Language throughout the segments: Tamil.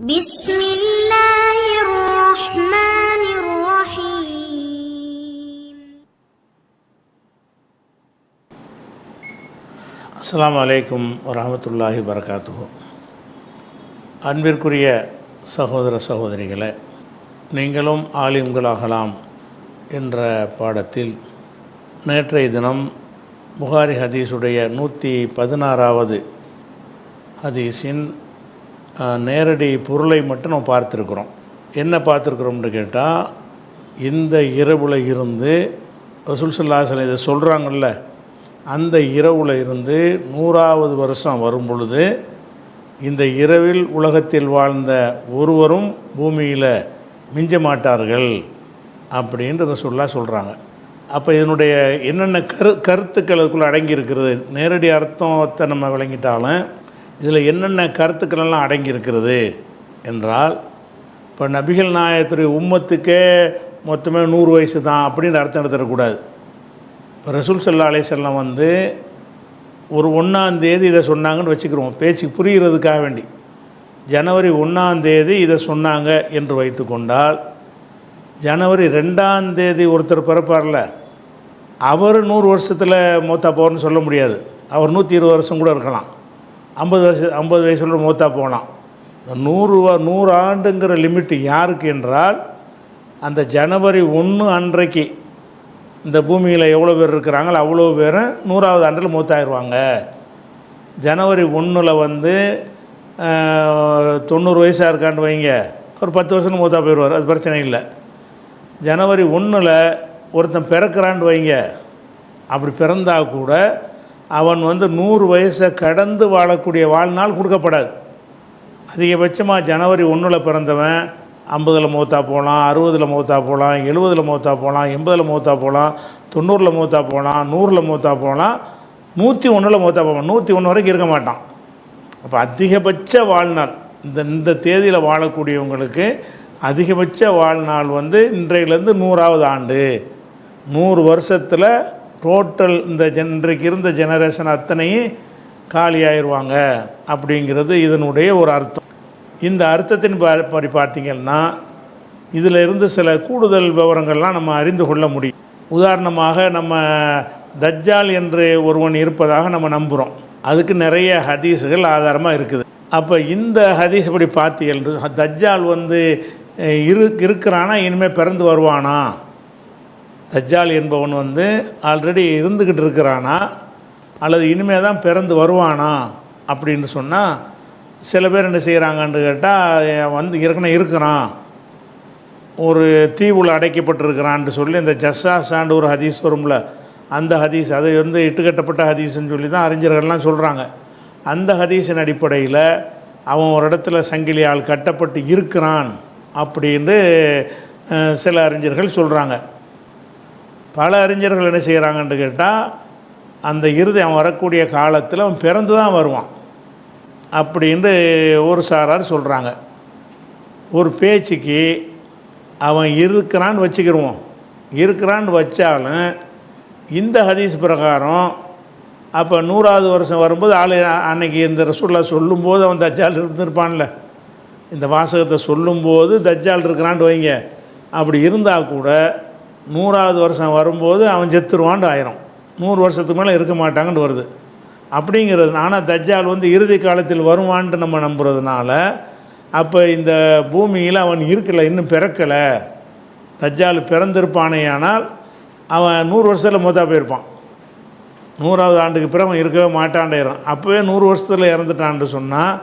بسم الله الرحمن الرحيم. அஸ்ஸலாமு அலைக்கும் வரஹ்மத்துல்லாஹி வபரகாத்துஹு. அன்பிற்குரிய சகோதர சகோதரிகளே, நீங்களும் ஆலிம்களாகலாம் என்ற பாடத்தில் நேற்றைய தினம் புகாரி ஹதீஸுடைய 116வது ஹதீஸின் நேரடி பொருளை மட்டும் நம்ம பார்த்துருக்குறோம். என்ன பார்த்துருக்குறோம்னு கேட்டால், இந்த இரவில் இருந்து ரசூல் ஸல்லல்லாஹு அலைஹி வஸல்லம் இதை சொல்கிறாங்கல்ல, அந்த இரவில் இருந்து 100வது வருஷம் வரும் பொழுது இந்த இரவில் உலகத்தில் வாழ்ந்த ஒருவரும் பூமியில் மிஞ்ச மாட்டார்கள் அப்படின்னு ரசூலுல்லாஹ் சொல்கிறாங்க. அப்போ இதனுடைய என்னென்ன கருத்துக்கள் அதுக்குள்ளே அடங்கியிருக்கிறது, நேரடி அர்த்தத்தை நம்ம விளங்கிட்டாலும் இதில் என்னென்ன கருத்துக்களெல்லாம் அடங்கியிருக்கிறது என்றால், இப்போ நபிகள் நாயகத்துடைய உம்மத்துக்கே மொத்தமே 100 வயசு தான் அப்படின்னு அர்த்தம் எடுத்துடக்கூடாது. இப்போ ரசூல் ஸல்லல்லாஹு அலைஹி வஸல்லம் ஒரு 1ஆம் தேதி இதை சொன்னாங்கன்னு வச்சுக்கிறோம், பேச்சுக்கு புரிகிறதுக்காக வேண்டி. ஜனவரி 1ஆம் தேதி இதை சொன்னாங்க என்று வைத்து கொண்டால், ஜனவரி 2ஆம் தேதி ஒருத்தர் பிறப்பார்ல, அவர் 100 வருஷத்தில் மூத்தா போகிறன்னு சொல்ல முடியாது. அவர் 120 வருஷம் கூட இருக்கலாம், 50 வயசுல மூத்தா போகலாம். 100 ஆண்டுங்கிற லிமிட்டு யாருக்கு என்றால், அந்த ஜனவரி 1 அன்றைக்கு இந்த பூமியில் எவ்வளோ பேர் இருக்கிறாங்களோ அவ்வளோ பேரும் 100வது ஆண்டில் மூத்தாயிருவாங்க. ஜனவரி 1 90 வயசாக இருக்கான்னு வைங்க, ஒரு 10 வருஷம் மூத்தா போயிடுவார், அது பிரச்சனை இல்லை. ஜனவரி 1 ஒருத்தன் பிறக்கிறான்னு வைங்க, அப்படி பிறந்தால் கூட அவன் 100 வயசை கடந்து வாழக்கூடிய வாழ்நாள் கொடுக்கப்படாது. அதிகபட்சமாக ஜனவரி 1 பிறந்தவன் 50ல் மூத்தா போகலாம், 60ல் மூத்தா போகலாம், 70ல் மூத்தா போகலாம், 80ல் மூத்தா போகலாம், 90ல் மூத்தா போகலாம், 100ல் மூத்தா போகலாம், 101ல் மூத்தா போகலாம், 101 வரைக்கும் இருக்க மாட்டான். அப்போ அதிகபட்ச வாழ்நாள் இந்த தேதியில் வாழக்கூடியவங்களுக்கு அதிகபட்ச வாழ்நாள் இன்றையிலேருந்து 100வது ஆண்டு. 100 வருஷத்தில் டோட்டல் இன்றைக்கு இருந்த ஜெனரேஷன் அத்தனையும் காலியாயிருவாங்க அப்படிங்கிறது இதனுடைய ஒரு அர்த்தம். இந்த அர்த்தத்தின் படி பார்த்திங்கன்னா, இதில் இருந்து சில கூடுதல் விவரங்கள்லாம் நம்ம அறிந்து கொள்ள முடியும். உதாரணமாக, நம்ம தஜ்ஜால் என்று ஒருவன் இருப்பதாக நம்ம நம்புகிறோம். அதுக்கு நிறைய ஹதீஸுகள் ஆதாரமாக இருக்குது. அப்போ இந்த ஹதீஸ் படி பார்த்தீங்கன்னா, தஜ்ஜால் இருக்கிறானா, இனிமேல் பிறந்து வருவானா, தஜ்ஜால் என்பவன் ஆல்ரெடி இருந்துக்கிட்டு இருக்கிறானா அல்லது இனிமேல் தான் பிறந்து வருவானா அப்படின்னு சொன்னால், சில பேர் என்ன செய்கிறாங்கன்னு கேட்டால், ஏற்கனவே இருக்கிறான், ஒரு தீவுல அடைக்கப்பட்டிருக்கிறான்னு சொல்லி இந்த ஜஸ்ஸாசாண்டு ஒரு ஹதீஸ் வரும்ல, அந்த ஹதீஸ் அது இட்டுக்கட்டப்பட்ட ஹதீஸ்ன்னு சொல்லி தான் அறிஞர்கள்லாம் சொல்கிறாங்க. அந்த ஹதீஸின் அடிப்படையில் அவன் ஒரு இடத்துல சங்கிலியால் கட்டப்பட்டு இருக்கிறான் அப்படின்னு சில அறிஞர்கள் சொல்கிறாங்க. பல அறிஞர்கள் என்ன செய்கிறாங்கன்னு கேட்டால், அந்த அவன் வரக்கூடிய காலத்தில் அவன் பிறந்து தான் வருவான் அப்படின்ட்டு ஒரு சாரார் சொல்கிறாங்க. ஒரு பேச்சுக்கு அவன் இருக்கிறான்னு வச்சுக்கிடுவோம், இருக்கிறான்னு வச்சாலும் இந்த ஹதீஸ் பிரகாரம் அப்போ 100வது வருஷம் வரும்போது அன்னைக்கு இந்த ரசூலுல்லாஹ் சொல்லும்போது அவன் தஜ்ஜால் இருந்திருப்பான்ல, இந்த வாசகத்தை சொல்லும்போது தஜ்ஜால் இருக்கிறான்னு வைங்க, அப்படி இருந்தால் கூட 100வது வருஷம் வரும்போது அவன் செத்துருவான்னு ஆயிரும். 100 வருஷத்துக்கு மேலே இருக்க மாட்டாங்கன்னு வருது அப்படிங்கிறது. ஆனால் தஜ்ஜால் இறுதி காலத்தில் வருவான்ட்டு நம்ம நம்புறதுனால, அப்போ இந்த பூமியில் அவன் இருக்கலை, இன்னும் பிறக்கலை. தஜ்ஜால் பிறந்திருப்பானே ஆனால் அவன் 100 வருஷத்தில் மூத்தா போயிருப்பான். 100வது ஆண்டுக்கு பிறகு அவன் இருக்கவே மாட்டான்டாயிரும். அப்போவே 100 வருஷத்தில் இறந்துட்டான்னு சொன்னால்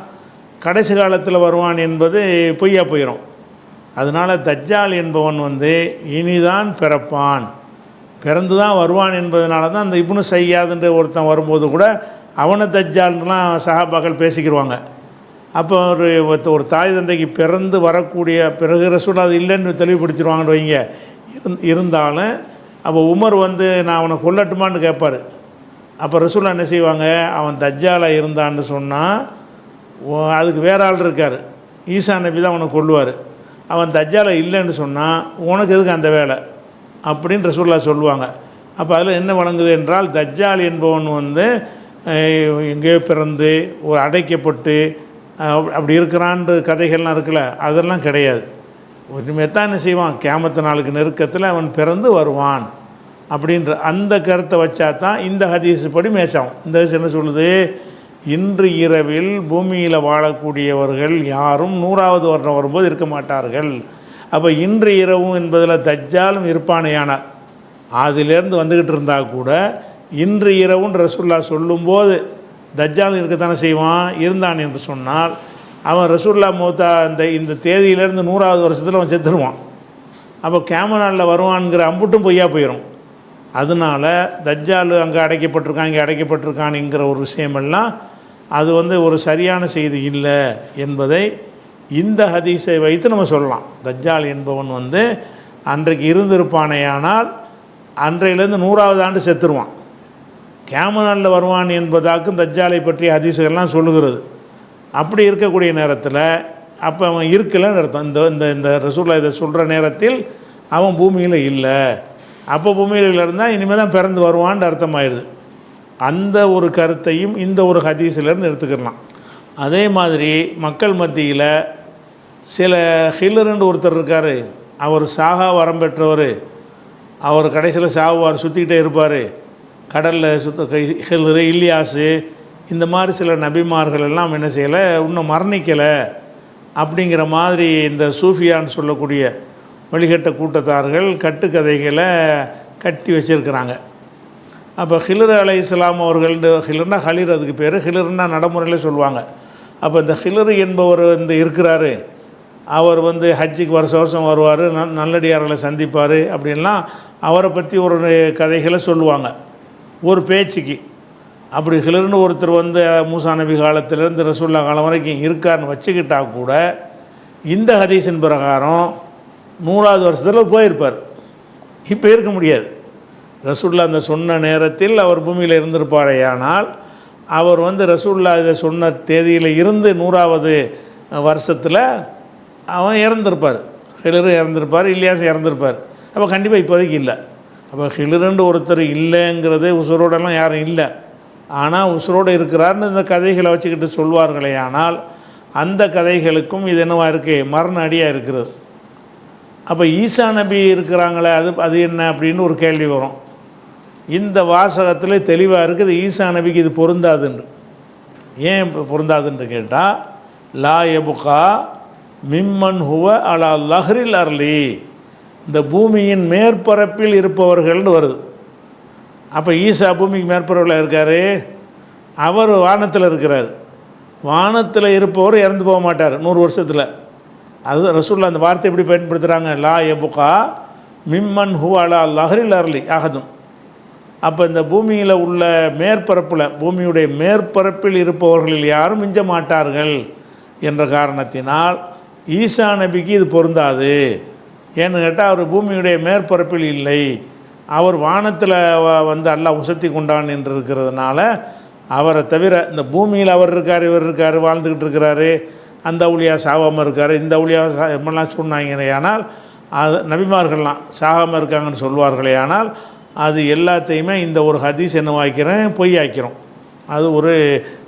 கடைசி காலத்தில் வருவான் என்பது பொய்யா போயிடும். அதனால் தஜ்ஜால் என்பவன் இனிதான் பிறப்பான், பிறந்து தான் வருவான் என்பதனால தான் அந்த இப்னு சையாதுன்ற ஒருத்தன் வரும்போது கூட அவனை தஜ்ஜால்லாம் சஹாபாக்கள் பேசிக்கிடுவாங்க. அப்போ ஒரு தாய் தந்தைக்கு பிறந்து வரக்கூடிய பிறகு ரசூல் அது இல்லைன்னு தெளிவுபடுத்திடுவாங்கன்னு வைங்க. இருந்தாலும் அப்போ உமர் நான் அவனை கொல்லட்டுமான்னு கேட்பார். அப்போ ரசூல் என்ன செய்வாங்க, அவன் தஜ்ஜாலாக இருந்தான்னு சொன்னால் அதுக்கு வேற ஆள் இருக்கார், ஈசா நபி தான் அவனை கொல்லுவார். அவன் தஜ்ஜாலை இல்லைன்னு சொன்னால் உனக்கு எதுக்கு அந்த வேலை அப்படின்னு ரசூலுல்லாஹ் சொல்லுவாங்க. அப்போ அதில் என்ன வழங்குது என்றால், தஜ்ஜால் என்பவன் எங்கேயோ பிறந்து ஒரு அடைக்கப்பட்டு அப்படி இருக்கிறான்ற கதைகள்லாம் இருக்குல்ல, அதெல்லாம் கிடையாது. ஒன்றுமே தான் என்ன செய்வான், கியாமத்து நாளுக்கு நெருக்கத்தில் அவன் பிறந்து வருவான் அப்படின்ற அந்த கருத்தை வச்சா தான் இந்த ஹதீஸ் படி மேசாகும். இந்த ஹதீஸ் என்ன சொல்லுது, இன்று இரவில் பூமியில் வாழக்கூடியவர்கள் யாரும் 100வது வருடம் வரும்போது இருக்க மாட்டார்கள். அப்போ இன்று இரவும் என்பதில் தஜ்ஜாலும் இருப்பானேயானார், அதிலேருந்து வந்துக்கிட்டு இருந்தால் கூட இன்று இரவுன்னு ரசூல்லா சொல்லும்போது தஜ்ஜாலும் இருக்கத்தானே செய்வான். இருந்தான் என்று சொன்னால் அவன் ரசூல்லா மௌத்தா இந்த தேதியிலேருந்து 100வது வருஷத்தில் அவன் செத்துருவான். அப்போ கியாமத் நாளில் வருவான்ங்கிற அம்புட்டும் பொய்யா போயிடும். அதனால் தஜ்ஜால் அங்கே அடைக்கப்பட்டிருக்கான் இங்கே அடைக்கப்பட்டிருக்கான்ங்கிற ஒரு விஷயமெல்லாம் அது ஒரு சரியான செய்தி இல்லை என்பதை இந்த ஹதீஸை வைத்து நம்ம சொல்லலாம். தஜ்ஜால் என்பவன் அன்றைக்கு இருந்திருப்பானேயானால் அன்றையிலேருந்து 100வது ஆண்டு செத்துருவான். கியாமத் நாளில் வருவான் என்பதாக்கும் தஜ்ஜாலை பற்றிய ஹதீஸுகள்லாம் சொல்லுகிறது. அப்படி இருக்கக்கூடிய நேரத்தில் அப்போ அவன் இருக்கலைன்னு அர்த்தம். இந்த இந்த ரசூலுல்லாஹ் இதை சொல்கிற நேரத்தில் அவன் பூமியில் இல்லை. அப்போ பூமியில் இருந்தால் இனிமேல் தான் பிறந்து வருவான்னு அர்த்தமாயிடுது. அந்த ஒரு கருத்தையும் இந்த ஒரு ஹதீஸிலேருந்து எடுத்துக்கிடலாம். அதே மாதிரி மக்கள் மத்தியில் சில ஹில்லருன்னு ஒருத்தர் இருக்கார். அவர் சாகா வரம் பெற்றவர். அவர் கடைசியில் சாகுவார், சுற்றிக்கிட்டே இருப்பார். கடலில் ஹில்லரு, இல்லியாஸு, இந்த மாதிரி சில நபிமார்கள் எல்லாம் என்ன செய்யலை, இன்னும் மரணிக்கலை அப்படிங்கிற மாதிரி இந்த சூஃபியான்னு சொல்லக்கூடிய வழிகட்ட கூட்டத்தார்கள் கட்டுக்கதைகளை கட்டி வச்சுருக்கிறாங்க. அப்போ ஹிலர் அலைஹிஸ்ஸலாம் அவர்கள், ஹிலர்னா ஹலிர் அதுக்கு பேர், ஹிலர்னா நடைமுறையில் சொல்லுவாங்க. அப்போ இந்த ஹிலர் என்பவர் இருக்கிறாரு, அவர் ஹஜ்ஜுக்கு வருஷம் வருவார், நல்லடியார்களை சந்திப்பார் அப்படின்லாம் அவரை பற்றி ஒரு கதைகளை சொல்லுவாங்க ஒரு பேச்சுக்கு. அப்படி ஹிலர்னு ஒருத்தர் மூசா நபி காலத்திலேருந்து ரசூல்லா காலம் வரைக்கும் இருக்காருன்னு வச்சுக்கிட்டா கூட இந்த ஹதீஸின் பிரகாரம் 100வது வருஷத்தில் போயிருப்பார். இப்போ இருக்க முடியாது. ரசூல்லா அந்த சொன்ன நேரத்தில் அவர் பூமியில் இருந்திருப்பாரேயானால் அவர் ரசூல்லா இதை சொன்ன தேதியில் இருந்து 100வது வருஷத்தில் அவன் இறந்துருப்பார். ஹிலரு இறந்துருப்பார், இல்லியாஸ் இறந்துருப்பார். அப்போ கண்டிப்பாக இப்போதைக்கு இல்லை. அப்போ ஹிலருன்ற ஒருத்தர் இல்லைங்கிறது உசுரோடெல்லாம் யாரும் இல்லை. ஆனால் உசுரோடு இருக்கிறார்னு இந்த கதைகளை வச்சுக்கிட்டு சொல்வார்களே, ஆனால் அந்த கதைகளுக்கும் இது என்னவாக இருக்குது, மரண அடியாக இருக்கிறது. அப்போ ஈசா நபி இருக்கிறாங்களே, அது என்ன அப்படின்னு ஒரு கேள்வி வரும். இந்த வாசகத்தில் தெளிவாக இருக்குது, ஈசா நபிக்கு இது பொருந்தாதுன்னு. ஏன் பொருந்தாதுன்னு கேட்டால், லா எபுகா மிம்மன் ஹுவ அலா லஹ்ரில் அர்லி, இந்த பூமியின் மேற்பரப்பில் இருப்பவர்கள்னு வருது. அப்போ ஈசா பூமிக்கு மேற்பரப்பில் இருக்கார், அவர் வானத்தில் இருக்கிறார். வானத்தில் இருப்பவர் இறந்து போக மாட்டார் 100 வருஷத்தில். அது ரசூலுல்லாஹ் அந்த வார்த்தை எப்படி பயன்படுத்துகிறாங்க, லா எபுகா மிம்மன் ஹுவ அலா லஹ்ரில் அர்லி அஹதும். அப்போ இந்த பூமியில் உள்ள மேற்பரப்பில், பூமியுடைய மேற்பரப்பில் இருப்பவர்களில் யாரும் மிஞ்ச மாட்டார்கள் என்ற காரணத்தினால் ஈசா நபிக்கு இது பொருந்தாது. ஏன்னு கேட்டால் அவர் பூமியுடைய மேற்பரப்பில் இல்லை, அவர் வானத்தில் அல்லாஹ் உசத்தி கொண்டான் என்று இருக்கிறதுனால அவரை தவிர இந்த பூமியில் அவர் இருக்கார், இவர் இருக்கார், வாழ்ந்துக்கிட்டு இருக்கிறாரு, அந்த அவுலியா சாகாமல் இருக்கார், இந்த அவுலியா எப்படிலாம் சொன்னாங்களே, ஆனால் அது நபிமார்கள்லாம் சாகாமல் இருக்காங்கன்னு சொல்வார்களே, ஆனால் அது எல்லாத்தையுமே இந்த ஒரு ஹதீஸ் என்ன வாய்க்கிறேன், பொய் ஆக்கிறோம். அது ஒரு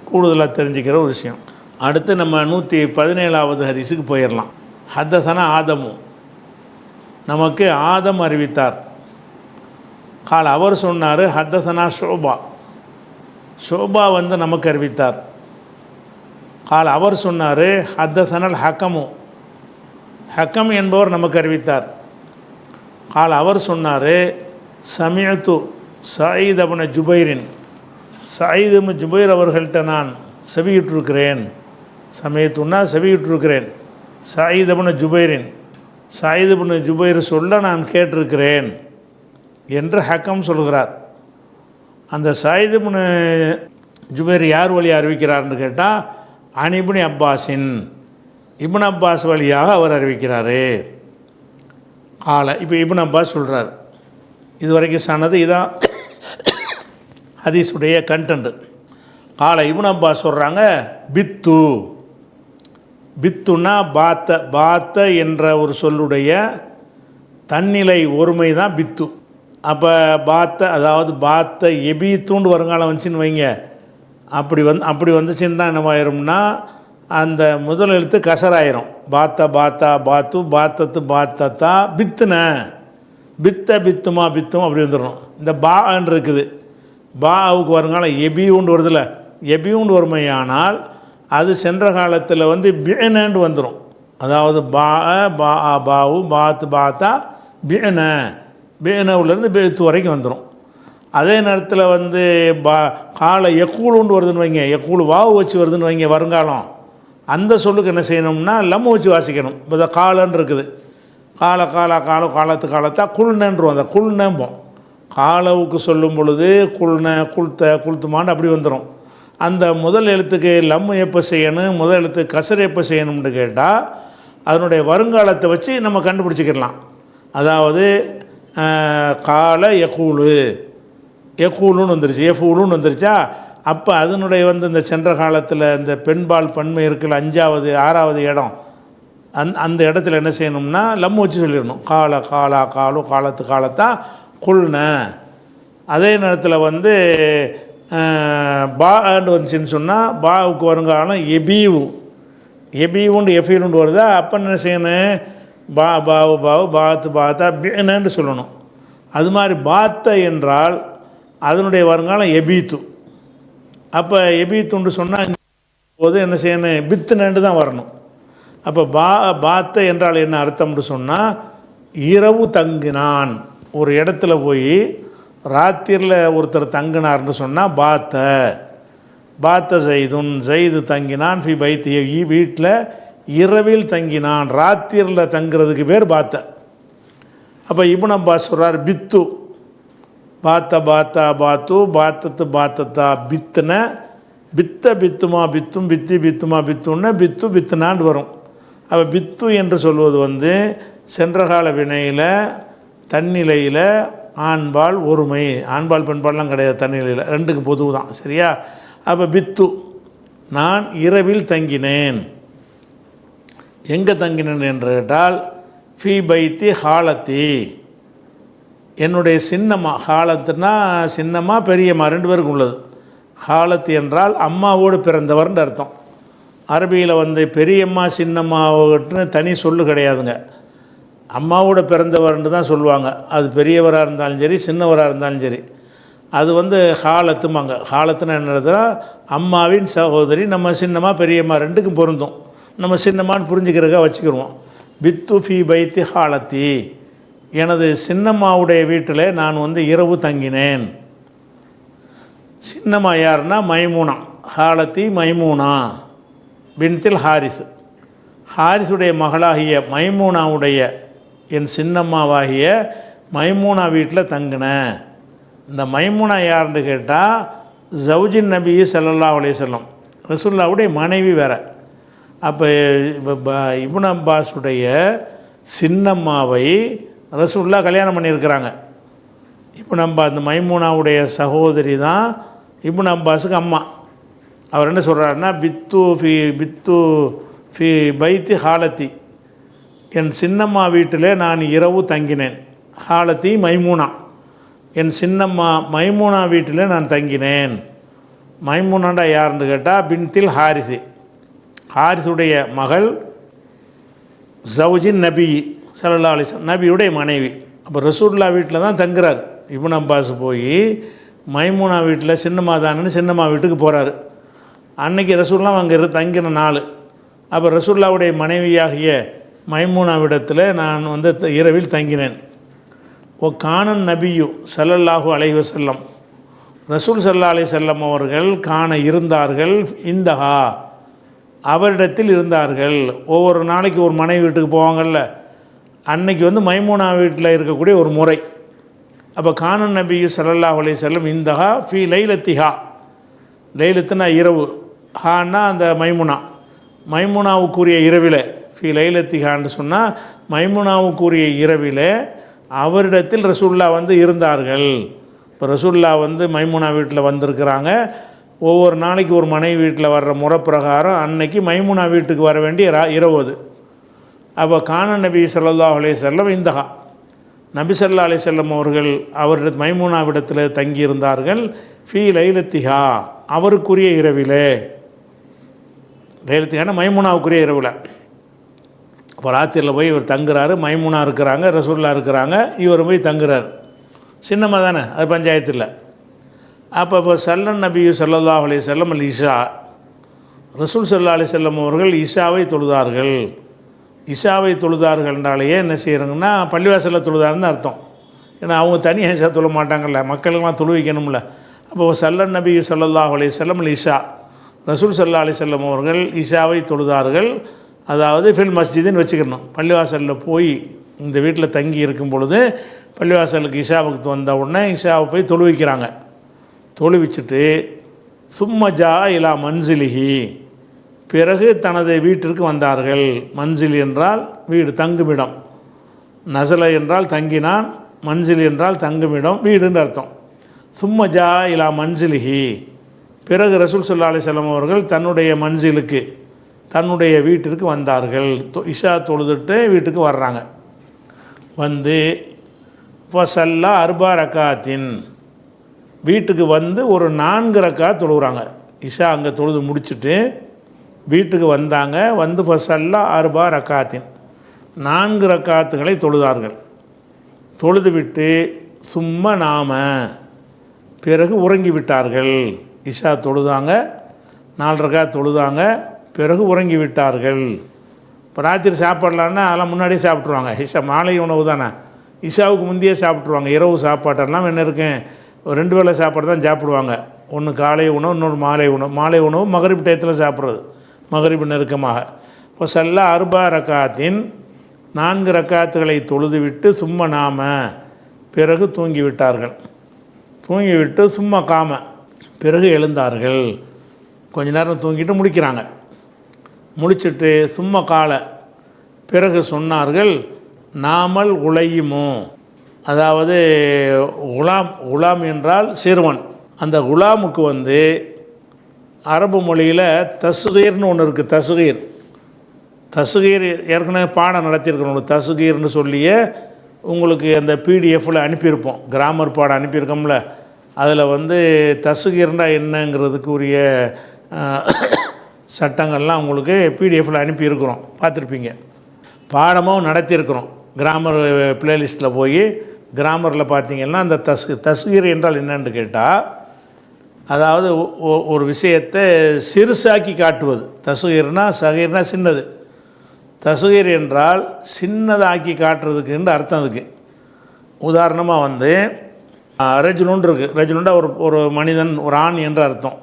கூடுதலாக தெரிஞ்சுக்கிற ஒரு விஷயம். அடுத்து நம்ம 117வது ஹதீஸுக்கு போயிடலாம். ஹத்தசனா ஆதமு, நமக்கு ஆதம் அறிவித்தார். கால் அவர் சொன்னார், ஹத்தசனா ஷோபா, ஷோபா நமக்கு அறிவித்தார். கால் அவர் சொன்னார், ஹத்தசனல் ஹக்கமு, ஹக்கம் என்பவர் நமக்கு அறிவித்தார். கால் அவர் சொன்னார், சமியத்து சயீத் இப்னு ஜுபைரின், சயீத் இப்னு ஜுபைர் அவர்கள்ட்ட நான் செவியிட்டிருக்கிறேன். சமயத்துன்னா செவியிட்டிருக்கிறேன். சயீத் இப்னு ஜுபைரின், சயீத் இப்னு ஜுபைர் சொல்ல நான் கேட்டிருக்கிறேன் என்று ஹக்கம் சொல்கிறார். அந்த சயீத் இப்னு ஜுபைர் யார் வழியாக அறிவிக்கிறார்னு கேட்டால், அனிபுனி அப்பாஸின், இப்னு அப்பாஸ் வழியாக அவர் அறிவிக்கிறாரு. காலை இப்போ இப்னு அப்பாஸ் சொல்கிறார். இது வரைக்கும் சொன்னது இதான் ஹதீஸுடைய கண்டென்ட். காலை இப்னு அப்பாஸ் சொல்கிறாங்க, பித்து, பித்துன்னா பாத்த, பாத்த என்ற ஒரு சொல்லுடைய தன்னிலை ஒருமை தான் பித்து. அப்போ பாத்த, அதாவது பாத்த எபீத்துண்டு வருங்காலம் வந்துச்சுன்னு வைங்க, அப்படி வந்துச்சுன்னு தான் என்னவாயிரும்னா அந்த முதல் எழுத்து கசராயிரும். பாத்தா பாத்தா பாத்து பாத்தத்து பாத்தத்தா பித்துன பித்த பித்துமா பித்தும் அப்படி வந்துடணும். இந்த பான்னு இருக்குது, பாவுக்கு வருங்காலம் எபியூண்டு வருதுல்ல, எபியூண்டு வறுமையானால் அது சென்ற காலத்தில் வந்து பிணன்னு வந்துடும். அதாவது பா பா பாவு பாத்து பாத்தா பிண பிணவுலேருந்து பெத்து வரைக்கும் வந்துடும். அதே நேரத்தில் வந்து காலை எக்கூலுண்டு வருதுன்னு வைங்க, எக்கூலு வாவு வச்சு வருதுன்னு வைங்க வருங்காலம், அந்த சொல்லுக்கு என்ன செய்யணும்னா லம்மு வச்சு வாசிக்கணும். இப்போ இந்த காலன்னு இருக்குது, கால காலா காலம் காலத்து காலத்தா குள்னன்றுவோம், அந்த குள்னம்போம். காலவுக்கு சொல்லும் பொழுது குள்ன குள்த்த குள்த்துமான்னு அப்படி வந்துடும். அந்த முதல் எழுத்துக்கு லம்மு எப்போ செய்யணும், முதல் எழுத்து கசர் எப்போ செய்யணும்னு கேட்டால் அதனுடைய வருங்காலத்தை வச்சு நம்ம கண்டுபிடிச்சிக்கிடலாம். அதாவது கால எக்கூலு எக்கூலுன்னு வந்துருச்சு, எஃபூலுன்னு வந்துருச்சா, அப்போ அதனுடைய வந்து இந்த சென்ற காலத்தில் இந்த பெண்பால் பன்மை இருக்குல்ல, 5வது 6வது இடம், அந்த இடத்துல என்ன செய்யணும்னா லம்மு வச்சு சொல்லிடணும். கால காலா காலு காலத்து காலத்தா குள்ன. அதே நேரத்தில் வந்து பான்னு வந்துச்சுன்னு சொன்னால் பாவுக்கு வருங்காலம் எபீவு, எபீவுண்டு எஃபீலுண்டு வருதா, அப்போ என்ன செய்யணும் பாவு பாவு பாத்து பாத்தா பின்னு சொல்லணும். அது மாதிரி பாத்த என்றால் அதனுடைய வருங்காலம் எபீத்து. அப்போ எபீத்துன்னு சொன்னால் போது என்ன செய்யணும் பித்துனண்டு தான் வரணும். அப்போ பாத்த என்றால் என்ன அர்த்தம்னு சொன்னால் இரவு தங்கினான், ஒரு இடத்துல போய் ராத்திரியில் ஒருத்தர் தங்கினார்னு சொன்னால் பாத்த பாத்த ஜெய்துன் ஜெய்து தங்கினான் ஃபி பைத்தி வீட்டில் இரவில் தங்கினான், ராத்திரியில் தங்குறதுக்கு பேர் பாத்த. அப்போ இப்னு அப்பாஸ் சொல்கிறார் பித்து பாத்த பாத்தா பாத்து பாத்தத்து பாத்தத்தா பித்துன பித்த பித்துமா பித்தும் பித்தி பித்துமா பித்துன்னா பித்து பித்துனான்னு வரும். அப்போ பித்து என்று சொல்வது வந்து சென்றகால வினையில் தன்னிலையில் ஆண்பால் ஒருமை, ஆண்பால் பெண்பால்லாம் கிடையாது, தன்னிலையில் ரெண்டுக்கு பொதுவு தான், சரியா. அப்போ பித்து நான் இரவில் தங்கினேன். எங்கே தங்கினேன் என்று கேட்டால் ஃபி பைத்தி ஹாலத்தி, என்னுடைய சின்னம்மா, ஹாலத்துனா சின்னம்மா பெரியம்மா ரெண்டு பேருக்கும் உள்ளது. ஹாலத்து என்றால் அம்மாவோடு பிறந்தவர்னு அர்த்தம். அரபியில் வந்து பெரியம்மா சின்னம்மாவுன்னு தனி சொல்லு கிடையாதுங்க, அம்மாவோட பிறந்தவர்னு தான் சொல்லுவாங்க. அது பெரியவராக இருந்தாலும் சரி சின்னவராக இருந்தாலும் சரி, அது வந்து ஹாலத்துமாங்க. ஹாலத்துன்னு என்னதுன்னா அம்மாவின் சகோதரி, நம்ம சின்னம்மா பெரியம்மா ரெண்டுக்கும் பொருந்தும், நம்ம சின்னம்மான்னு புரிஞ்சுக்கிறதுக்காக வச்சுக்கிடுவோம். பித்து ஃபி பைத்தி ஹாலத்தி, எனது சின்னம்மாவுடைய வீட்டில் நான் வந்து இரவு தங்கினேன். சின்னம்மா யாருன்னா மைமூனா, ஹாலத்தி மைமூனா பின்தில் ஹாரிஸ், ஹாரிஸுடைய மகளாகிய மைமூனாவுடைய என் சின்னம்மாவாகிய மைமூனா வீட்டில் தங்கினேன். இந்த மைமூனா யாருன்னு கேட்டால் ஜவுஜின் நபி ஸல்லல்லாஹு அலைஹி வஸல்லம், ரசூலுல்லாஹ்வுடைய மனைவி வேற. அப்போ இப்னு அப்பாஸுடைய சின்னம்மாவை ரசூலுல்லாஹ் கல்யாணம் பண்ணியிருக்கிறாங்க. இப்னு அப்பாஸ், இந்த மைமூனாவுடைய சகோதரி தான் இப்னு அப்பாஸுக்கு அம்மா. அவர் என்ன சொல்கிறாருன்னா பித்து ஃபி பைத்தி ஹாலத்தி, என் சின்னம்மா வீட்டில் நான் இரவு தங்கினேன். ஹாலத்தி மைமூனா, என் சின்னம்மா மைமூனா வீட்டில் நான் தங்கினேன். மைமூனாண்டா யாருன்னு கேட்டால் பின்தில் ஹாரிஸு, ஹாரிஸுடைய மகள், ஜவுஜின் நபி ஸல்லல்லாஹு அலைஹி வஸல்லம் நபியுடைய மனைவி. அப்போ ரசூலுல்லாஹ் வீட்டில் தான் தங்குறார். இப்னு அப்பாஸ் போய் மைமூனா வீட்டில் சின்னம்மா தானன்னு சின்னம்மா வீட்டுக்கு போகிறாரு. அன்னைக்கு ரசூலுல்லாஹ் அங்கே தங்கின நாள். அப்போ ரசூலுல்லாஹ்வுடைய மனைவியாகிய மைமூனாவிடத்தில் நான் வந்து இரவில் தங்கினேன். ஓ கானன் நபியு ஸல்லல்லாஹு அலைஹி வஸல்லம், ரசூல் ஸல்லல்லாஹு அலைஹி வஸல்லம் அவர்கள் காண இருந்தார்கள், இந்தஹா அவரிடத்தில் இருந்தார்கள். ஒவ்வொரு நாளைக்கு ஒரு மனைவி வீட்டுக்கு போவாங்கள்ல, அன்னைக்கு வந்து மைமூனா வீட்டில் இருக்கக்கூடிய ஒரு முறை. அப்போ கானன் நபியு ஸல்லல்லாஹு அலைஹி வஸல்லம் இந்தஹா ஃபி லைலத்திஹா, லைலத்துனா இரவு, ஹான்னா அந்த மைமுனா, மைமுனாவுக்குரிய இரவில், ஃபி லைலத்திஹான்னு சொன்னால் மைமுனாவுக்குரிய இரவில் அவரிடத்தில் ரசூலுல்லாஹ் வந்து இருந்தார்கள். இப்போ ரசூலுல்லாஹ் வந்து மைமுனா வீட்டில் வந்திருக்கிறாங்க. ஒவ்வொரு நாளைக்கு ஒரு மனைவி வீட்டில் வர்ற முறை பிரகாரம் அன்னைக்கு மைமுனா வீட்டுக்கு வர வேண்டிய இரவு அது. அப்போ கானன் நபி ஸல்லல்லாஹு அலைஹி வஸல்லம் இந்தஹா, நபி ஸல்லல்லாஹு அலைஹி வஸல்லம் அவர்கள் அவருடைய மைமுனாவிடத்தில் தங்கியிருந்தார்கள். ஃபி லைலத்திஹா அவருக்குரிய இரவிலே. லைலத்துக்கான மைமுனாவுக்குரிய இரவில். இப்போ ராத்திரியில் போய் இவர் தங்குறாரு, மைமுனா இருக்கிறாங்க, ரசூல்லா இருக்கிறாங்க, இவர் போய் தங்குறார். சின்னமாக தானே அது பஞ்சாயத்தில். அப்போ சல்லன் நபி ஸல்லல்லாஹு அலைஹி வஸல்லம் இஷா, ரசூல் ஸல்லல்லாஹு அலைஹி வஸல்லம் அவர்கள் இஷாவை தொழுதார்கள். இஷாவை தொழுதார்கள்னாலேயே என்ன செய்கிறாங்கன்னா பள்ளிவாசலில் தொழுதாருன்னு அர்த்தம். ஏன்னா அவங்க தனியாக இஷா தொழ மாட்டாங்கல்ல, மக்களுக்கெல்லாம் தொழு வைக்கணும்ல. அப்போ சல்லன் நபி ஸல்லல்லாஹு அலைஹி வஸல்லம் இஷா, ரசூல் ஸல்லல்லாஹு அலைஹி வஸல்லம் அவர்கள் இஷாவை தொழுதார்கள். அதாவது ஃபில் மஸ்ஜிதுன்னு வச்சுக்கணும். பள்ளிவாசலில் போய் இந்த வீட்டில் தங்கி இருக்கும் பொழுது பள்ளிவாசலுக்கு இஷாவுக்கு வந்த உடனே இஷாவை போய் தொழுவிக்கிறாங்க. தொழுவிச்சுட்டு சும்மஜா இலா மன்சிலிஹி, பிறகு தனது வீட்டிற்கு வந்தார்கள். மன்சில் என்றால் வீடு, தங்குமிடம். நசல என்றால் தங்கினான், மன்சில் என்றால் தங்குமிடம், வீடுன்னு அர்த்தம். சும்மஜா இலா மன்சிலிஹி, பிறகு ரசூல் ஸல்லல்லாஹு அலைஹி வஸல்லம் அவர்கள் தன்னுடைய மன்சிலுக்கு, தன்னுடைய வீட்டிற்கு வந்தார்கள். இஷா தொழுதுட்டு வீட்டுக்கு வர்றாங்க. வந்து ஃபசல்லா அர்பா ரக்காத்தின், வீட்டுக்கு வந்து ஒரு 4 ரக்காத் தொழுகிறாங்க. இஷா அங்கே தொழுது முடிச்சுட்டு வீட்டுக்கு வந்தாங்க. வந்து ஃபசல்லா அர்பா ரக்காத்தின், 4 ரக்காத்துகளை தொழுதார்கள். தொழுது விட்டு சும்மா நாம, பிறகு உறங்கி விட்டார்கள். இஷா தொழுதாங்க, 4 ரக்காத் தொழுதாங்க, பிறகு உறங்கி விட்டார்கள். இப்போ ராத்திரி சாப்பிட்லான்னா அதெல்லாம் முன்னாடியே சாப்பிட்ருவாங்க. இஷா மாலை உணவு தானே, இஷாவுக்கு முந்தையே சாப்பிட்ருவாங்க. இரவு சாப்பாட்டெல்லாம் என்ன இருக்கேன், 2 வேளை சாப்பாடு தான் சாப்பிடுவாங்க. ஒன்று காலை உணவு, இன்னொரு மாலை உணவு. மாலை உணவு மகரிப் டயத்தில் சாப்பிட்றது, மகரிப் நெருக்கமாக. இப்போ சல்லா அர்பா ரக்காத்தின், 4 ரக்காத்துகளை தொழுது விட்டு சும்மா நாம, பிறகு தூங்கி விட்டார்கள். தூங்கிவிட்டு சும்மா காம, பிறகு எழுந்தார்கள். கொஞ்ச நேரம் தூங்கிட்டு முடிக்கிறாங்க. முடிச்சுட்டு சும்மா கால, பிறகு சொன்னார்கள் நாமல் உழையுமோ, அதாவது குலாம் என்றால் சிறுவன். அந்த குலாமுக்கு வந்து அரபு மொழியில் தஸ்கீர்னு ஒன்று இருக்குது. தஸ்கீர் ஏற்கனவே பாடம் நடத்தியிருக்கணும். தஸ்கீர்னு சொல்லியே உங்களுக்கு அந்த பிடிஎஃப்பில் அனுப்பியிருப்போம், கிராமர் பாடம் அனுப்பியிருக்கோம்ல. அதில் வந்து தஸ்கீர்னா என்னங்கிறதுக்கு உரிய சட்டங்கள்லாம் உங்களுக்கு பிடிஎஃப்பில் அனுப்பியிருக்கிறோம், பார்த்துருப்பீங்க. பாடமும் நடத்தியிருக்கிறோம். கிராமர் பிளேலிஸ்ட்டில் போய் கிராமரில் பார்த்தீங்கன்னா அந்த தஸ்கீர் என்றால் என்னன்னு கேட்டால், அதாவது ஒரு விஷயத்தை சிறுசாக்கி காட்டுவது. தஸ்கீர்னா, சகீர்னா சின்னது. தஸ்கீர் என்றால் சின்னதாக்கி காட்டுறதுக்குன்னு அர்த்தம். அதுக்கு உதாரணமாக வந்து ரஜுலுன்னு இருக்குது. ரஜுலுண்டா ஒரு மனிதன், ஒரு ஆண் என்ற அர்த்தம்.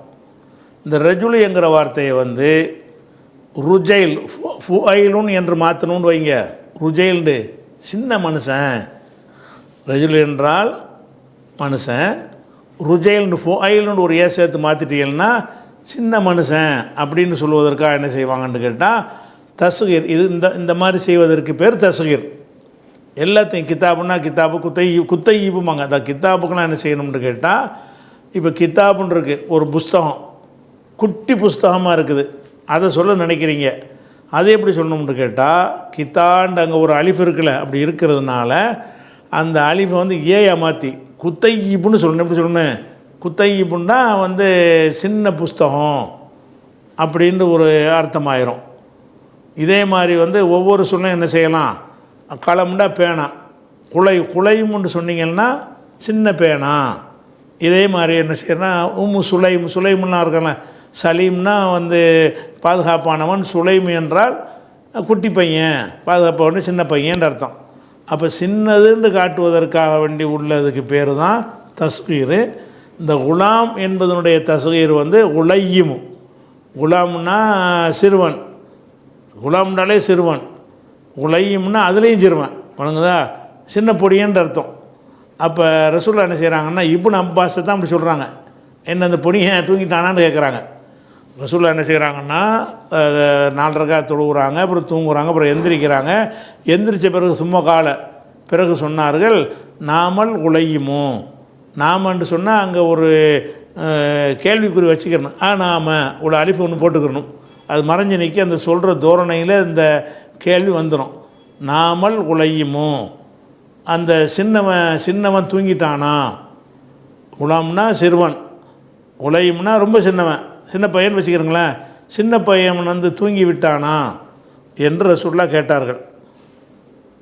இந்த ரஜுலு என்கிற வார்த்தையை வந்து ருஜைல் ஃபுஐலுன் என்று மாற்றணும்னு வைங்க. ருஜைல்டு சின்ன மனுஷன், ரஜுல் என்றால் மனுஷன். ருஜைல்னு ஃபுஐலுன்னு ஒரு சேர்த்து மாற்றிட்டீங்கன்னா சின்ன மனுஷன் அப்படின்னு சொல்வதற்காக என்ன செய்வாங்கன்னு கேட்டால் தஸ்கீர். இது இந்த மாதிரி செய்வதற்கு பேர் தஸ்கீர். எல்லாத்தையும் கித்தாபுன்னா கித்தாபு, குத்தையிப்புமாங்க. அந்த கித்தாபுக்குலாம் என்ன செய்யணும்னு கேட்டால், இப்போ கித்தாபுன்னு இருக்குது, ஒரு புஸ்தகம், குட்டி புஸ்தகமாக இருக்குது, அதை சொல்ல நினைக்கிறீங்க. அது எப்படி சொல்லணும்னு கேட்டால், கித்தாண்டு அங்கே ஒரு அலிஃப் இருக்குல்ல, அப்படி இருக்கிறதுனால அந்த அலிஃபை வந்து ஏயா மாற்றி குத்தையிப்புன்னு சொல்லணும். எப்படி சொல்லணும், குத்தையிப்புன்னா வந்து சின்ன புஸ்தகம் அப்படின்னு ஒரு அர்த்தமாயிரும். இதே மாதிரி வந்து ஒவ்வொரு சொல்லும் என்ன செய்யலாம், களம்டா பேனா, குலையும்னு சொன்னீங்கன்னா சின்ன பேனா. இதே மாதிரி என்ன செய்யறனா சுலைம்னா இருக்கல, சலீம்னா வந்து பாதுகாப்பானவன், சுலைம் என்றால் குட்டி பையன், பாதுகாப்பானவன் சின்ன பையன் அர்த்தம். அப்போ சின்னதுன்னு காட்டுவதற்காக வேண்டி உள்ளதுக்கு பேர் தான் தஸ்கீர். இந்த குலாம் என்பதனுடைய தஸ்கீர் வந்து உலையும். குலாம்னா சிறுவன், குலாம்னாலே சிறுவன். உலையும்னா அதுலேயும் சிறுவன், வணங்குதா, சின்ன பொடியன்ற அர்த்தம். அப்போ ரசூலுல்லாஹ் என்ன செய்கிறாங்கன்னா, இப்னு அப்பாஸை தான் அப்படி சொல்கிறாங்க. என்ன அந்த பொடியன் தூங்கிட்டானான்னு கேட்குறாங்க. ரசூலுல்லாஹ் என்ன செய்கிறாங்கன்னா 4 ரக்காத் தொழுகிறாங்க, அப்புறம் தூங்குறாங்க, அப்புறம் எந்திரிக்கிறாங்க. எந்திரிச்ச பிறகு சும்மா கால, பிறகு சொன்னார்கள் நாமல் உழையுமோ. நாமன்னு சொன்னால் அங்கே ஒரு கேள்விக்குறி வச்சுக்கிறணும். நாம ஒரு அலிஃப் ஒன்று போட்டுக்கிறணும். அது மறைஞ்சு நிற்கி அந்த சொல்கிற தோரணையில் இந்த கேள்வி வந்துடும். நாமல் உழையுமோ, அந்த சின்னவன் தூங்கிட்டானா. குலாம்னா சிறுவன், உழையும்னா ரொம்ப சின்னவன், சின்ன பையன் வச்சுக்கிறீங்களேன். சின்ன பையன் வந்து தூங்கி விட்டானா என்று ரசூலுல்லாஹ் கேட்டார்கள்.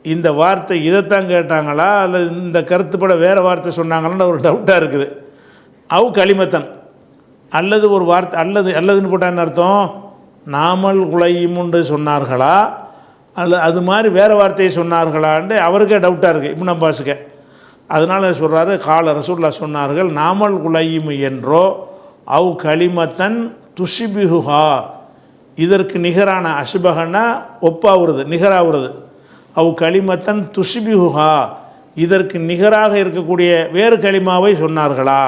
இந்த வார்த்தை இதைத்தான் கேட்டாங்களா அல்லது இந்த கருத்துப்பட வேறு வார்த்தை சொன்னாங்களான்னு ஒரு டவுட்டாக இருக்குது. அவு கலிமத்தன் அல்லது ஒரு வார்த்தை அல்லதுன்னு போட்டால் என்ன அர்த்தம், நாமல் குலையுமுண்டு சொன்னார்களா அல்லது அது மாதிரி வேறு வார்த்தையை சொன்னார்களான்னு அவருக்கே டவுட்டாக இருக்குது இப்னு அப்பாஸுக்கு. அதனால் சொல்கிறாரு, கால ரசூலுல்லாஹ் சொன்னார்கள், நாமல் குலையும் என்றோ அவு கலிமத்தன் துஷிபிஹா, இதற்கு நிகரான அசுபகனா ஒப்பாகிறது நிகராகிறது, அவு கலிமத்தன் துஷிபிஹா, இதற்கு நிகராக இருக்கக்கூடிய வேறு கலிமாவை சொன்னார்களா,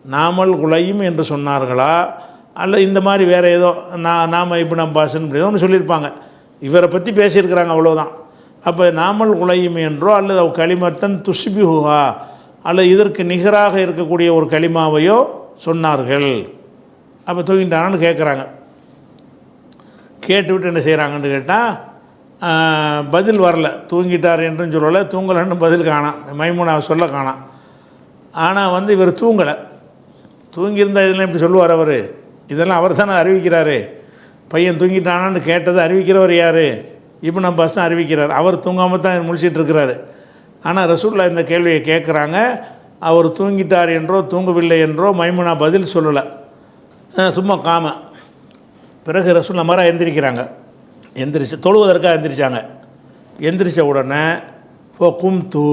நாமல் குலையும் என்று சொன்னார்களா அல்ல இந்த மாதிரி வேறு ஏதோ நாம இப்னு அப்பாஸ்ன்னு ஒன்று சொல்லியிருப்பாங்க, இவரை பற்றி பேசியிருக்கிறாங்க அவ்வளோதான். அப்போ நாமல் குலையும் என்றோ அல்லது அவ் கலிமத்தன் துஷ்பிஹுஹா அல்லது இதற்கு நிகராக இருக்கக்கூடிய ஒரு கலிமாவையோ சொன்னார்கள். அப்போ தூங்கிட்டானான்னு கேட்குறாங்க. கேட்டுவிட்டு என்ன செய்கிறாங்கன்னு கேட்டால் பதில் வரல, தூங்கிட்டார் என்றும் சொல்லலை, தூங்கலைன்னு பதில் காணாம், மைமூனாவை சொல்ல காணாம். ஆனால் வந்து இவர் தூங்கலை, தூங்கியிருந்தால் இதெல்லாம் எப்படி சொல்லுவார் அவர், இதெல்லாம் அவர் தானே அறிவிக்கிறாரு. பையன் தூங்கிட்டானான்னு கேட்டதை அறிவிக்கிறவர் யார், இப்னு அப்பாஸ் தான் அறிவிக்கிறார். அவர் தூங்காமல் தான் முழிச்சிட்டு இருக்கிறாரு. ஆனால் ரசூலுல்லாஹ் இந்த கேள்வியை கேட்குறாங்க, அவர் தூங்கிட்டார் என்றோ தூங்கவில்லை என்றோ மைமுனா பதில் சொல்லலை, சும்மா காம. பிறகு ரசூலுல்லாஹ் மர எந்திரிக்கிறாங்க, எந்திரிச்சு தொழுவதற்காக எந்திரிச்சாங்க. எந்திரிச்ச உடனே கும்து,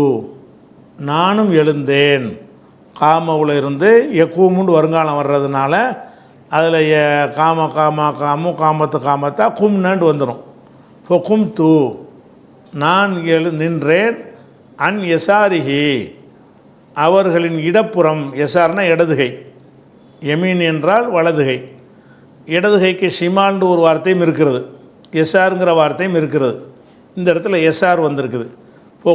நானும் எழுந்தேன். காமவில் இருந்து கூமுண்டு வருங்காலம் வர்றதுனால அதில் காமத்தா கும்னு வந்துடும். கும்து, நான் நின்றேன். அன் யசாரிஹி, அவர்களின் இடப்புறம், யசார்னா இடதுகை, யமீன் என்றால் வலதுகை, இடதுகைக்கு ஷிமால்னு ஒரு வார்த்தையும் இருக்கிறது, யசாருங்கிற வார்த்தையும் இருக்கிறது. இந்த இடத்துல யசார் வந்திருக்குது.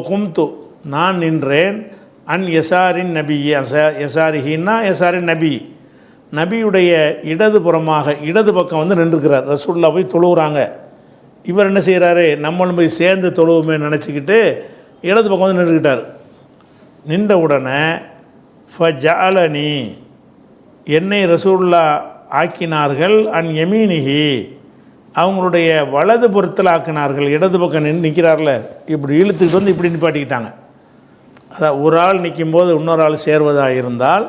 கும்து, நான் நின்றேன். அன் யசாரின் நபி, யசாரிஹின்னா யசாரின் நபி, நபியுடைய இடது புறமாக, இடது பக்கம் வந்து நின்றுக்கிறார். ரசூலுல்லாஹ் போய் தொழுகிறாங்க. இவர் என்ன செய்கிறாரு, நம்மளும் போய் சேர்ந்து தொழுவுமே நினச்சிக்கிட்டு இடது பக்கம் வந்து நின்றுக்கிட்டார். நின்ற உடனே ஃபஜஅலனி, என்னை ரசூலுல்லாஹ் ஆக்கினார்கள். அன் யமீனிஹி, அவங்களுடைய வலது புறத்தில் ஆக்கினார்கள். இடது பக்கம் நிற்கிறார்ல, இப்படி இழுத்துக்கிட்டு வந்து இப்படி நிப்பாட்டிக்கிட்டாங்க. அதான் ஒரு ஆள் நிற்கும்போது இன்னொரு ஆள் சேர்வதாக இருந்தால்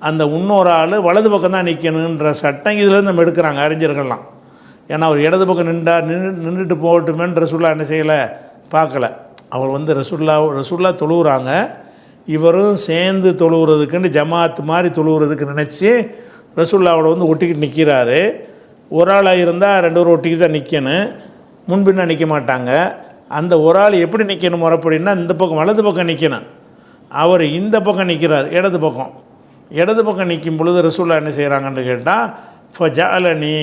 அந்த இன்னொரு ஆள் வலது பக்கம் தான் நிற்கணுன்ற சட்டம் இதிலேருந்து நம்ம எடுக்கிறாங்க அறிஞர்கள்லாம். ஏன்னா அவர் இடது பக்கம் நின்றுட்டு போகட்டுமேன்னு ரசூலுல்லாஹ் என்ன செய்யலை, பார்க்கல. அவர் வந்து ரசூலுல்லாஹ் தொழுகிறாங்க, இவரும் சேர்ந்து தொழுகிறதுக்குன்னு ஜமாத்து மாதிரி தொழுகிறதுக்கு நினச்சி ரசூலுல்லாஹ்வோட வந்து ஒட்டிக்கிட்டு நிற்கிறாரு. ஒரு ஆளாக இருந்தால் ரெண்டு பேரும் ஒட்டிக்கிட்டு தான் நிற்கணும், முன்பின்னா நிற்க மாட்டாங்க. அந்த ஒரு ஆள் எப்படி நிற்கணும் முறைப்படின்னா இந்த பக்கம் வலது பக்கம் நிற்கணும். அவர் இந்த பக்கம் நிற்கிறார், இடது பக்கம். இடது பக்கம் நிற்கும் பொழுது ரசூலுல்லாஹ் என்ன செய்கிறாங்கன்னு கேட்டால் ஃபஜஅலனி,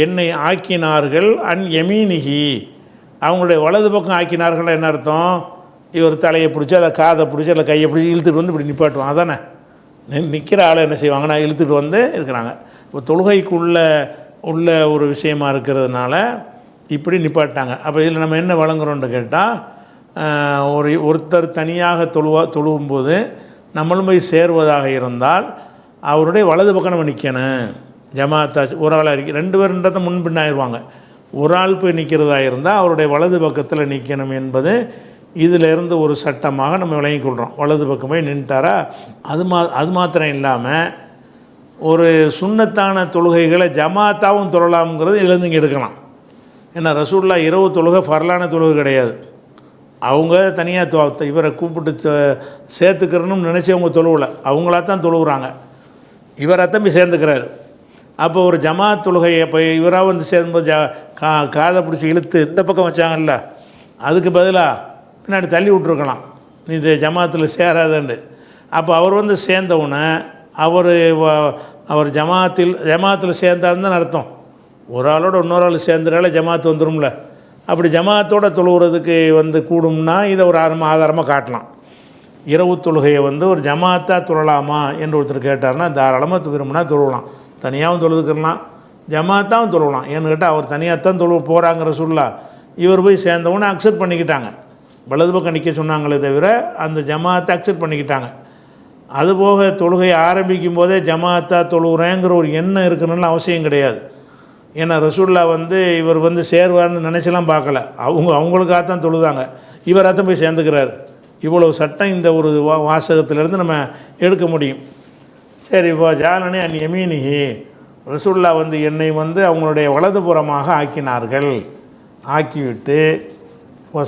என்னை ஆக்கினார்கள். அன் யமீனிஹி, அவங்களுடைய வலது பக்கம் ஆக்கினார்கள். என்ன அர்த்தம், இவர் தலையை பிடிச்சி அதை காதை பிடிச்சி இல்லை கையை பிடிச்சி இழுத்துட்டு வந்து இப்படி நிப்பாட்டுவாங்க. அதானே நிற்கிற ஆளை என்ன செய்வாங்கன்னா இழுத்துட்டு வந்து இருக்கிறாங்க. இப்போ தொழுகைக்குள்ளே உள்ள ஒரு விஷயமா இருக்கிறதுனால இப்படி நிப்பாட்டாங்க. அப்போ இதில் நம்ம என்ன வழங்குறோன்னு கேட்டால், ஒருத்தர் தனியாக தொழுவும்போது நம்மளும் போய் சேருவதாக இருந்தால் அவருடைய வலது பக்கம் நம்ம நிற்கணும். ஜமாத்தா ஒரு ஆளாக இருக்கு, ரெண்டு பேருன்றதை முன்பின்னாயிருவாங்க. ஒரு ஆள் போய் நிற்கிறதா இருந்தால் அவருடைய வலது பக்கத்தில் நிற்கணும் என்பது இதிலிருந்து ஒரு சட்டமாக நம்ம விளங்கிக் கொள்கிறோம். வலது பக்கம் போய் நின்றுட்டாரா, அது மாத்திரம் இல்லாமல் ஒரு சுன்னத்தான தொழுகைகளை ஜமாத்தாவும் தொழலாம்ங்கிறது இதிலேருந்து இங்கே எடுக்கலாம். ஏன்னா ரசூலுல்லாஹ் இரவு தொழுகை ஃபர்லான தொழுகை கிடையாது. அவங்க தனியாக இவரை கூப்பிட்டு சேர்த்துக்கிறணும்னு நினச்சி அவங்க தொழுவலை, அவங்களா தான் தொழுகிறாங்க. இவரை தம்பி சேர்ந்துக்கிறாரு. அப்போ ஒரு ஜமாத் தொழுகையை இப்போ இவராக வந்து சேர்ந்தும்போது காதை பிடிச்சி இழுத்து இந்த பக்கம் வச்சாங்கல்ல, அதுக்கு பதிலாக பின்னாடி தள்ளி விட்ருக்கலாம், நீ இந்த ஜமாத்தில் சேராதண்டு. அப்போ அவர் வந்து சேர்ந்தவுடனே அவர் ஜமாத்தில் சேர்ந்தாருன்னு அர்த்தம். ஒரு ஆளோட இன்னொரு ஆள் சேர்ந்துறால ஜமாத்து வந்துடும்ல. அப்படி ஜமாத்தோடு தொழுகிறதுக்கு வந்து கூடும்னா இதை ஒரு ஆதாரமாக காட்டலாம். இரவு தொழுகையை வந்து ஒரு ஜமாத்தாக தொழலாமா என்று ஒருத்தர் கேட்டார்னா தாராளமாக விரும்பினா தொழுவலாம். தனியாகவும் தொழுதுக்கலாம், ஜமாத்தாகவும் தொழுவலாம். ஏன்னு கேட்டால் அவர் தனியாக தான் போகிறாங்கிற சொல்லா, இவர் போய் சேர்ந்தவுடனே அக்செப்ட் பண்ணிக்கிட்டாங்க. வலது பக்கம் நிற்க சொன்னாங்களே தவிர அந்த ஜமாத்தை அக்செப்ட் பண்ணிக்கிட்டாங்க. அதுபோக தொழுகை ஆரம்பிக்கும் போதே ஜமாத்தா தொழுகிறேங்கிற ஒரு எண்ணம் இருக்கணும்னு அவசியம் கிடையாது. ஏன்னா ரசூல்லா வந்து இவர் வந்து சேருவார்னு நினச்சலாம் பார்க்கல. அவங்களுக்காக தான் தொழுதாங்க. இவராக தான் போய் சேர்ந்துக்கிறார். இவ்வளவு சட்டம் இந்த ஒரு வாசகத்திலேருந்து நம்ம எடுக்க முடியும். சரி, இப்போ ஜாலனே அன் யமீனிஹி, ரசூல்லா வந்து என்னை வந்து அவங்களுடைய வலதுபுறமாக ஆக்கினார்கள். ஆக்கிவிட்டு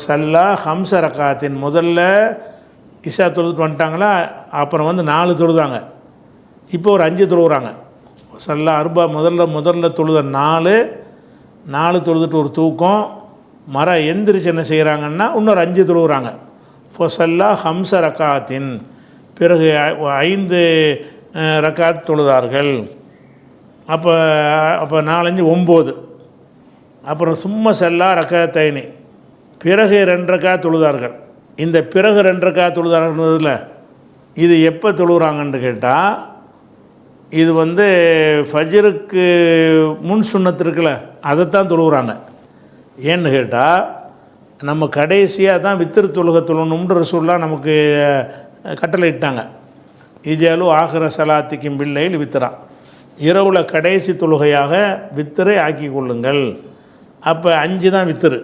சல்லா ஹம்ச ரக்காத்தின், முதல்ல இஷா தொழுதுட்டு வந்துட்டாங்களா, அப்புறம் வந்து 4 தொழுதாங்க. இப்போ ஒரு 5 தொழுகிறாங்க. சல்லா அர்பா, முதல்ல தொழுத 4 தொழுதுட்டு ஒரு தூக்கம், எந்திரிச்சு என்ன செய்கிறாங்கன்னா இன்னொரு 5 தொழுகிறாங்க. ஃபொசல்லா ஹம்ச ரக்காத்தின், பிறகு 5 ரக்காத் தொழுதார்கள். அப்போ 4 5 9. அப்புறம் சும்மா செல்லா ரக்காத்தைனி, பிறகு 2 ரக்காத் தொழுதார்கள். இந்த பிறகு 2 ரக்காத் தொழுதார்கள்ன்றதில் இது எப்போ தொழுகிறாங்கன்னு கேட்டால், இது வந்து ஃபஜ்ருக்கு முன் சுன்னத்து இருக்குல்ல, அதைத்தான் தொழுகிறாங்க. ஏன்னு கேட்டால், நம்ம கடைசியாக தான் வித்திரு தொழுகை தொழணும்னு ரசூலுல்லாஹ் நமக்கு கட்டளை இட்டாங்க. இஜாலு ஆகிர சலாத்திக்கும் பிள்ளையில் வித்திரா, இரவில் கடைசி தொழுகையாக வித்திரை ஆக்கி கொள்ளுங்கள். அப்போ 5 தான் வித்திரு.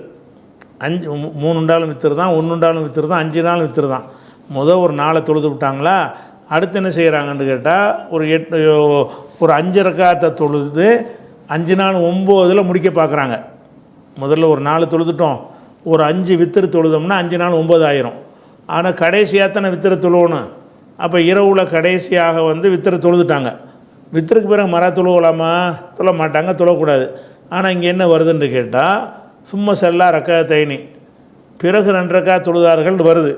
5 3 உண்டாலும் வித்திரு தான், 1 உண்டாலும் வித்திரு தான், 5 நாளும் வித்திரு தான். ஒரு 4 தொழுது விட்டாங்களா, அடுத்து என்ன செய்கிறாங்கன்னு கேட்டால், ஒரு 5 ரக்காத்தை தொழுது 5 நாள் 9 முடிக்க பார்க்குறாங்க. முதல்ல ஒரு 4 தொழுதுட்டோம், ஒரு 5 வித்திரு தொழுதோம்னா 5 நாள் 9 ஆயிரும். ஆனால் கடைசியாக தானே வித்திரை தொழுவணும். அப்போ இரவில் கடைசியாக வந்து வித்திரை தொழுதுட்டாங்க. வித்திருக்கு பிறகு தொழுவலாமா? தொழ மாட்டாங்க, தொழக்கூடாது. ஆனால் இங்கே என்ன வருதுன்னு கேட்டால், சும்மா செல்லா ரக்காத்தைனி, பிறகு 2 ரக்காத் தொழுதார்கள் வருது.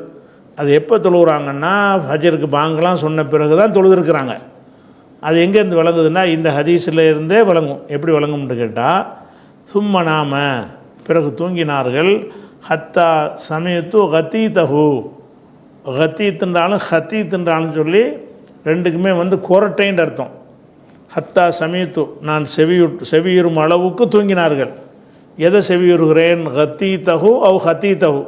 அது எப்போ தொழுகிறாங்கன்னா, ஃபஜருக்கு பாங்கெலாம் சொன்ன பிறகு தான் தொழுதுருக்குறாங்க. அது எங்கேருந்து விளங்குதுன்னா, இந்த ஹதீஸில் இருந்தே விளங்கும். எப்படி விளங்கும்னு கேட்டால், சும்மா நாம, பிறகு தூங்கினார்கள், ஹத்தா சமயத்து கத்தீத்தஹு, கத்தீத்துன்றாலும் ஹத்தீத்துன்றாலும் சொல்லி ரெண்டுக்குமே வந்து கொரட்டைன்ற அர்த்தம். ஹத்தா சமயத்து, நான் செவியுறும் அளவுக்கு தூங்கினார்கள். எதை செவியுறுகிறேன்? கத்தீத்தஹு அவ் ஹத்தீத்தஹு.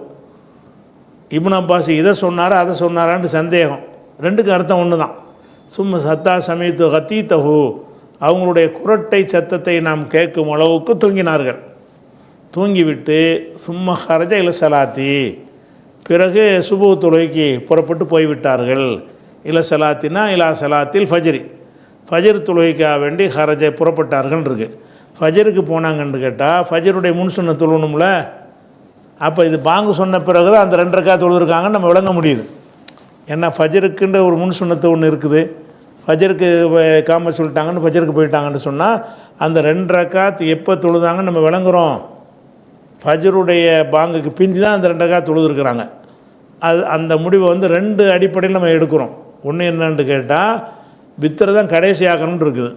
இப்னு அப்பாஸ் இதை சொன்னாரா அதை சொன்னாரான்னு சந்தேகம். ரெண்டுக்கும் அர்த்தம் ஒன்று தான். சும்மா சத்தா சமயத்து கத்தீத்தஹு, அவங்களுடைய குரட்டை சத்தத்தை நாம் கேட்கும் அளவுக்கு தூங்கினார்கள். தூங்கிவிட்டு சும்மா ஹரஜ இல சலாத்தி, பிறகு சுபு தொழுகைக்கு புறப்பட்டு போய்விட்டார்கள். இல சலாத்தினா இலா சலாத்தில் ஃபஜ்ரி, ஃபஜர் தொழுகைக்காக வேண்டி ஹரஜ புறப்பட்டார்கள் இருக்கு. ஃபஜருக்கு போனாங்கன்னு கேட்டால், ஃபஜருடைய முன் சுன்ன தொழுணும்ல. அப்போ இது பாங்கு சொன்ன பிறகு தான் அந்த 2 ரக்காத் தொழுதுருக்காங்கன்னு நம்ம விளங்க முடியுது. ஏன்னா ஃபஜருக்குன்ற ஒரு முன் சுன்னத்து ஒன்று இருக்குது. ஃபஜருக்கு காம சொல்லிட்டாங்கன்னு ஃபஜருக்கு போயிட்டாங்கன்னு சொன்னால், அந்த 2 ரக்காத் எப்போ தொழுதாங்கன்னு நம்ம விளங்குறோம். ஃபஜருடைய பாங்குக்கு பிந்தி தான் அந்த 2 ரக்காத் தொழுதுருக்குறாங்க. அந்த முடிவை வந்து 2 அடிப்படையில் நம்ம எடுக்கிறோம். ஒன்று என்னன்னு கேட்டால், வித்திரை தான் கடைசி ஆக்கணும்னு இருக்குது.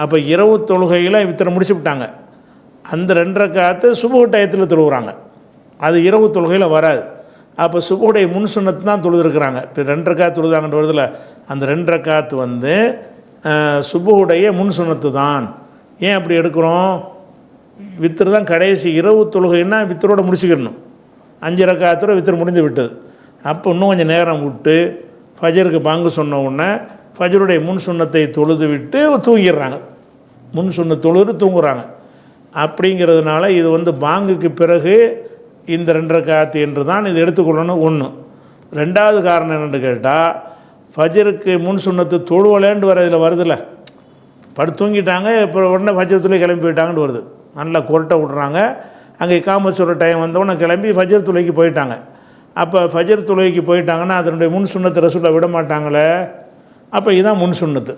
அப்போ இரவு தொழுகையில் வித்திரை முடிச்சு விட்டாங்க. அந்த 2 ரக்காத்து சுபஹ் டயத்தில் தொழுகிறாங்க. அது இரவு தொழுகையில் வராது. அப்போ சுபஹுடைய முன் சுன்னத்து தான் தொழுதுருக்குறாங்க. இப்போ 2 ரக்காத் தொழுதாங்கன்ற வருதில், அந்த 2 ரக்காத்து வந்து சுபஹுடைய முன் சுன்னத்து தான். ஏன் அப்படி எடுக்கிறோம்? வித்திரு தான் கடைசி. இரவு தொழுகைன்னா வித்தரோடு முடிச்சுக்கிடணும். 5 ரக்காத்தோட வித்திரு முடிந்து விட்டது. அப்போ இன்னும் கொஞ்சம் நேரம் விட்டு ஃபஜருக்கு பாங்கு சொன்ன உடனே ஃபஜருடைய முன் சுன்னத்தை தொழுது விட்டு தூங்கிடுறாங்க. முன் சுன்ன தொழுது தூங்குறாங்க. அப்படிங்கிறதுனால இது வந்து பாங்குக்கு பிறகு இந்த 2 ரக்காத்து என்று தான் இது எடுத்துக்கொள்ளணும். ஒன்று. 2வது காரணம் என்னென்னு கேட்டால், ஃபஜருக்கு முன் சுன்னத்து தொழுவலேண்டு வர இதில் வருதில்ல, தூங்கிட்டாங்க, இப்போ உடனே ஃபஜர் துளை கிளம்பி போயிட்டாங்கன்னு வருது. நல்லா கொரட்டை விட்றாங்க. அங்கே இக்காமத் சொல்கிற டைம் வந்தோடனே கிளம்பி ஃபஜர் துளைக்கு போயிட்டாங்க. அப்போ ஃபஜர் தொழுகைக்கு போயிட்டாங்கன்னா அதனுடைய முன் சுன்னத்தை ரசூலுல்லாஹ் விட மாட்டாங்களே. அப்போ இதுதான் முன் சுன்னத்து.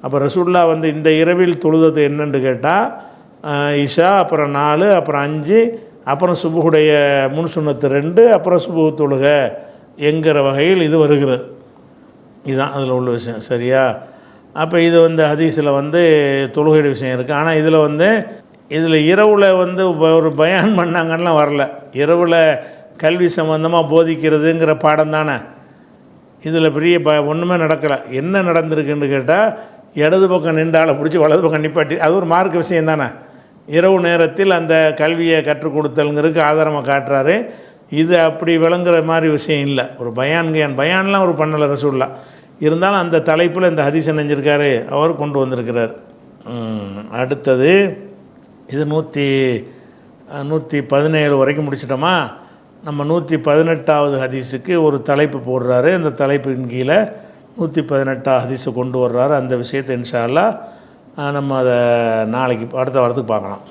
அப்போ ரசூலுல்லாஹ் வந்து இந்த இரவில் தொழுதது என்னென்னு கேட்டால், இஷா, அப்புறம் 4, அப்புறம் 5, அப்புறம் சுபுடைய முன் சுன்னத்து 2, அப்புறம் சுபு தொழுகை என்கிற வகையில் இது வருகிறது. இதுதான் அதில் உள்ள விஷயம். சரியா? அப்போ இது வந்து ஹதீஸில் வந்து தொழுகையுடைய விஷயம் இருக்குது. ஆனால் இதில் இரவில் வந்து ஒரு பயான் பண்ணாங்கலாம் வரல. இரவில் கல்வி சம்பந்தமாக போதிக்கிறதுங்கிற பாடம் தானே. இதில் பெரிய ஒன்றுமே நடக்கலை. என்ன நடந்திருக்குன்னு கேட்டால், இடது பக்கம் நின்றால பிடிச்சி வலது பக்கம் நிப்பாட்டி, அது ஒரு மார்க்க விஷயம் தானே. இரவு நேரத்தில் அந்த கல்வியை கற்றுக் கொடுத்தலுங்கிறதுக்கு ஆதாரமாக காட்டுறாரு. இது அப்படி விளங்குற மாதிரி விஷயம் இல்லை. ஒரு பயான்லாம் ஒரு பண்ணலை ரசூலுல்லாஹ். இருந்தாலும் அந்த தலைப்பில் இந்த ஹதீஸ் நினைஞ்சிருக்காரு, அவர் கொண்டு வந்திருக்கிறார். அடுத்தது இது 117 வரைக்கும் முடிச்சிட்டோமா. நம்ம 118வது ஹதீஸுக்கு ஒரு தலைப்பு போடுறாரு. அந்த தலைப்பின் கீழே 118 ஹதீஸை கொண்டு வர்றாரு. அந்த விஷயத்தை இன்ஷா அல்லாஹ் நம்ம அதை நாளைக்கு அடுத்த வாரத்துக்கு பார்க்கலாம்.